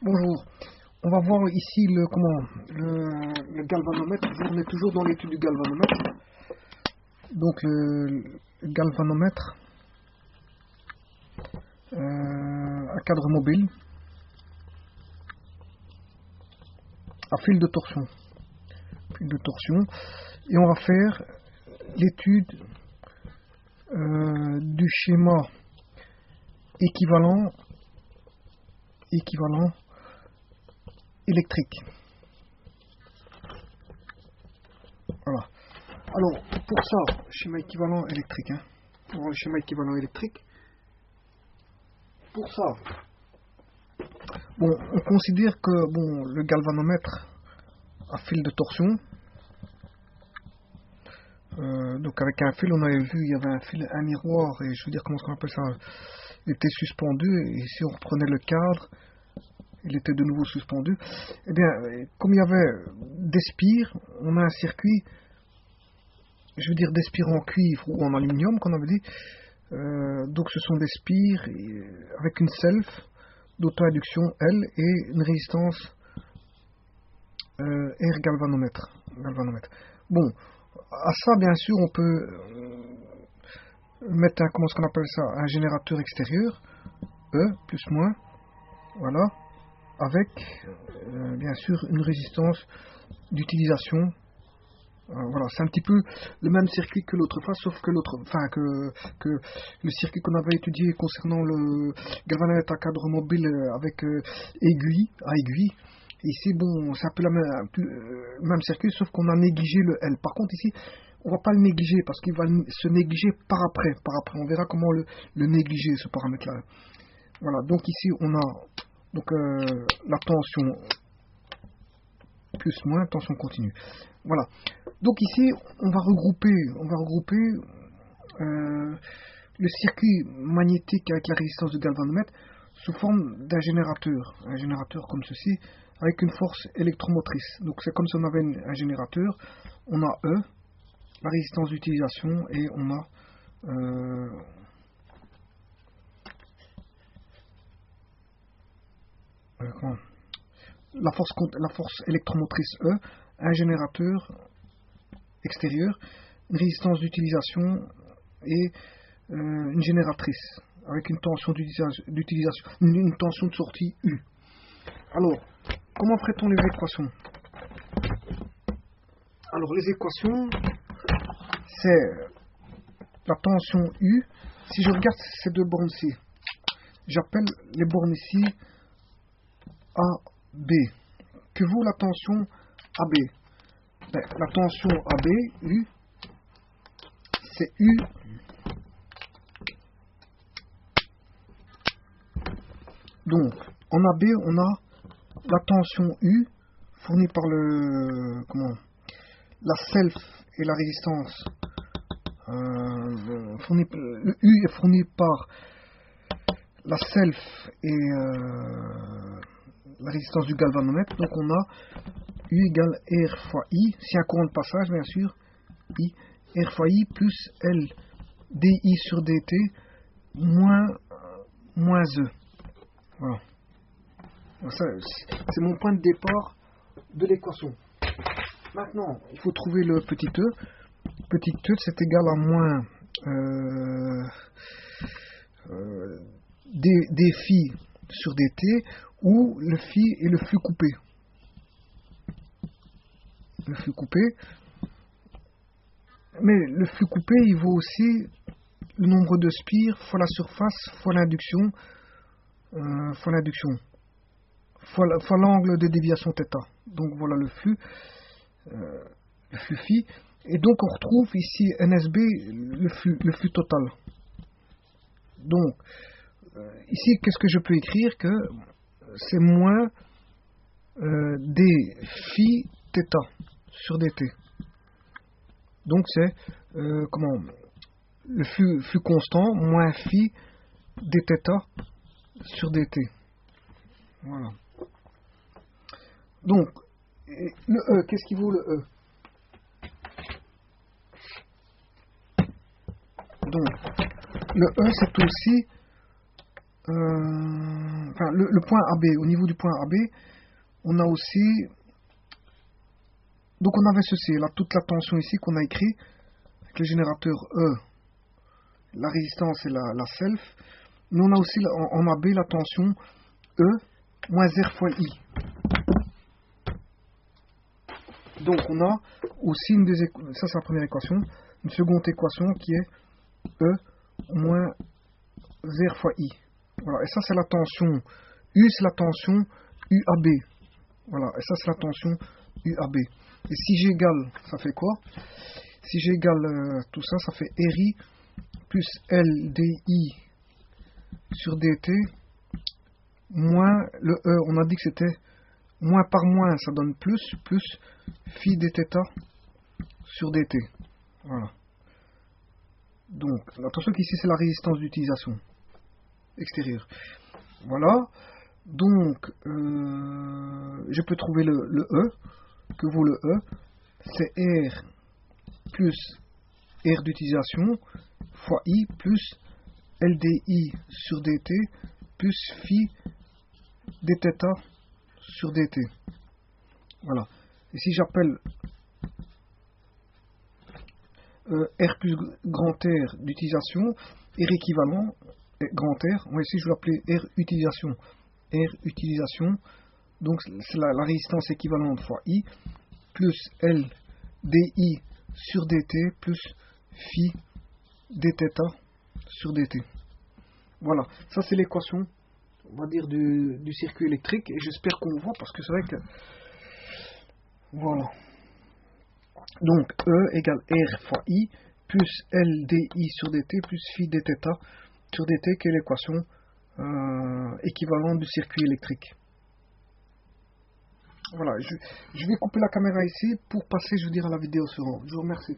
Bonjour, on va voir ici le galvanomètre. On est toujours dans l'étude du galvanomètre. Donc le galvanomètre à cadre mobile à fil de torsion. Et on va faire l'étude du schéma équivalent électrique. Voilà. Alors, pour ça, schéma équivalent électrique. On va le schéma équivalent électrique. Pour ça, on considère que le galvanomètre à fil de torsion, donc avec un fil, on avait vu, il y avait un miroir, et je veux dire, comment on appelle ça, il était suspendu, et si on reprenait le cadre, il était de nouveau suspendu. Eh bien, comme il y avait des spires, on a un circuit, je veux dire des spires en cuivre ou en aluminium, qu'on avait dit. Donc ce sont des spires avec une self d'auto-induction L et une résistance R galvanomètre. Bon, à ça, bien sûr, on peut mettre un générateur extérieur, E, plus moins, voilà, avec bien sûr une résistance d'utilisation. Voilà, c'est un petit peu le même circuit que l'autre fois, sauf que que le circuit qu'on avait étudié concernant le galvanomètre à cadre mobile avec aiguille à aiguille. Ici, c'est un peu le même circuit, sauf qu'on a négligé le L. Par contre, ici, on va pas le négliger parce qu'il va se négliger par après. On verra comment le négliger, ce paramètre-là. Voilà, donc ici, on a la tension plus moins, tension continue. Voilà. Donc ici, on va regrouper le circuit magnétique avec la résistance du galvanomètre sous forme d'un générateur. Un générateur comme ceci, avec une force électromotrice. Donc c'est comme si on avait un générateur. On a E, la résistance d'utilisation, et on a la force électromotrice E, un générateur extérieur, une résistance d'utilisation et une génératrice avec une tension d'utilisation, une tension de sortie U. Alors, comment ferait-on les équations? Alors, les équations, c'est la tension U. Si je regarde ces deux bornes-ci, j'appelle les bornes ici A, B. Que vaut la tension AB? La tension AB, U, c'est U donc en AB on a la tension U fournie par la self et la résistance le U est fourni par la self et la résistance du galvanomètre. Donc on a U égale R fois I, si un courant de passage bien sûr, I, R fois I plus L DI sur DT moins E. Voilà. C'est mon point de départ de l'équation. Maintenant, il faut trouver le petit E. Petit E, c'est égal à moins d phi sur dt, où le phi est le flux coupé. Mais le flux coupé, il vaut aussi le nombre de spires fois la surface fois l'induction fois l'angle de déviation θ. Donc voilà le flux phi. Et donc on retrouve ici NSB, le flux total. Donc ici, qu'est-ce que je peux écrire? Que c'est moins d phi θ sur dt. Donc c'est le flux constant moins phi dθ sur dt. Voilà. Donc le E, qu'est-ce qui vaut le E? Donc le E, c'est aussi enfin le point AB, au niveau du point AB, on a aussi, donc on avait ceci, là, toute la tension ici qu'on a écrit, avec le générateur E, la résistance et la self, mais on a aussi en AB la tension E moins R fois I. Donc on a aussi ça c'est la première équation, une seconde équation qui est E moins R fois I. Voilà, et ça c'est la tension U, c'est la tension UAB. Voilà, et ça c'est la tension UAB. Et si j'égale, ça fait quoi? Si j'égale tout ça, ça fait RI plus LDI sur DT moins le E, on a dit que c'était moins par moins, ça donne plus phi dθ sur dt. Voilà. Donc, attention qu'ici c'est la résistance d'utilisation extérieure. Voilà. Donc, je peux trouver le E, que vaut le E, c'est R plus R d'utilisation fois I plus LDI sur dt plus phi dθ sur dt. Voilà. Et si j'appelle R plus grand R d'utilisation, R équivalent, grand R, moi ici je vais l'appeler R utilisation. R utilisation, donc c'est la résistance équivalente fois I, plus L DI sur dt, plus phi dθ sur dt. Voilà, ça c'est l'équation, on va dire, du circuit électrique, et j'espère qu'on voit, parce que c'est vrai que... Voilà. Donc E égale R fois I, plus L DI sur dt, plus phi dθ sur dt, qui est l'équation équivalente du circuit électrique. Voilà, je vais couper la caméra ici pour passer, je veux dire, à la vidéo suivante. Je vous remercie.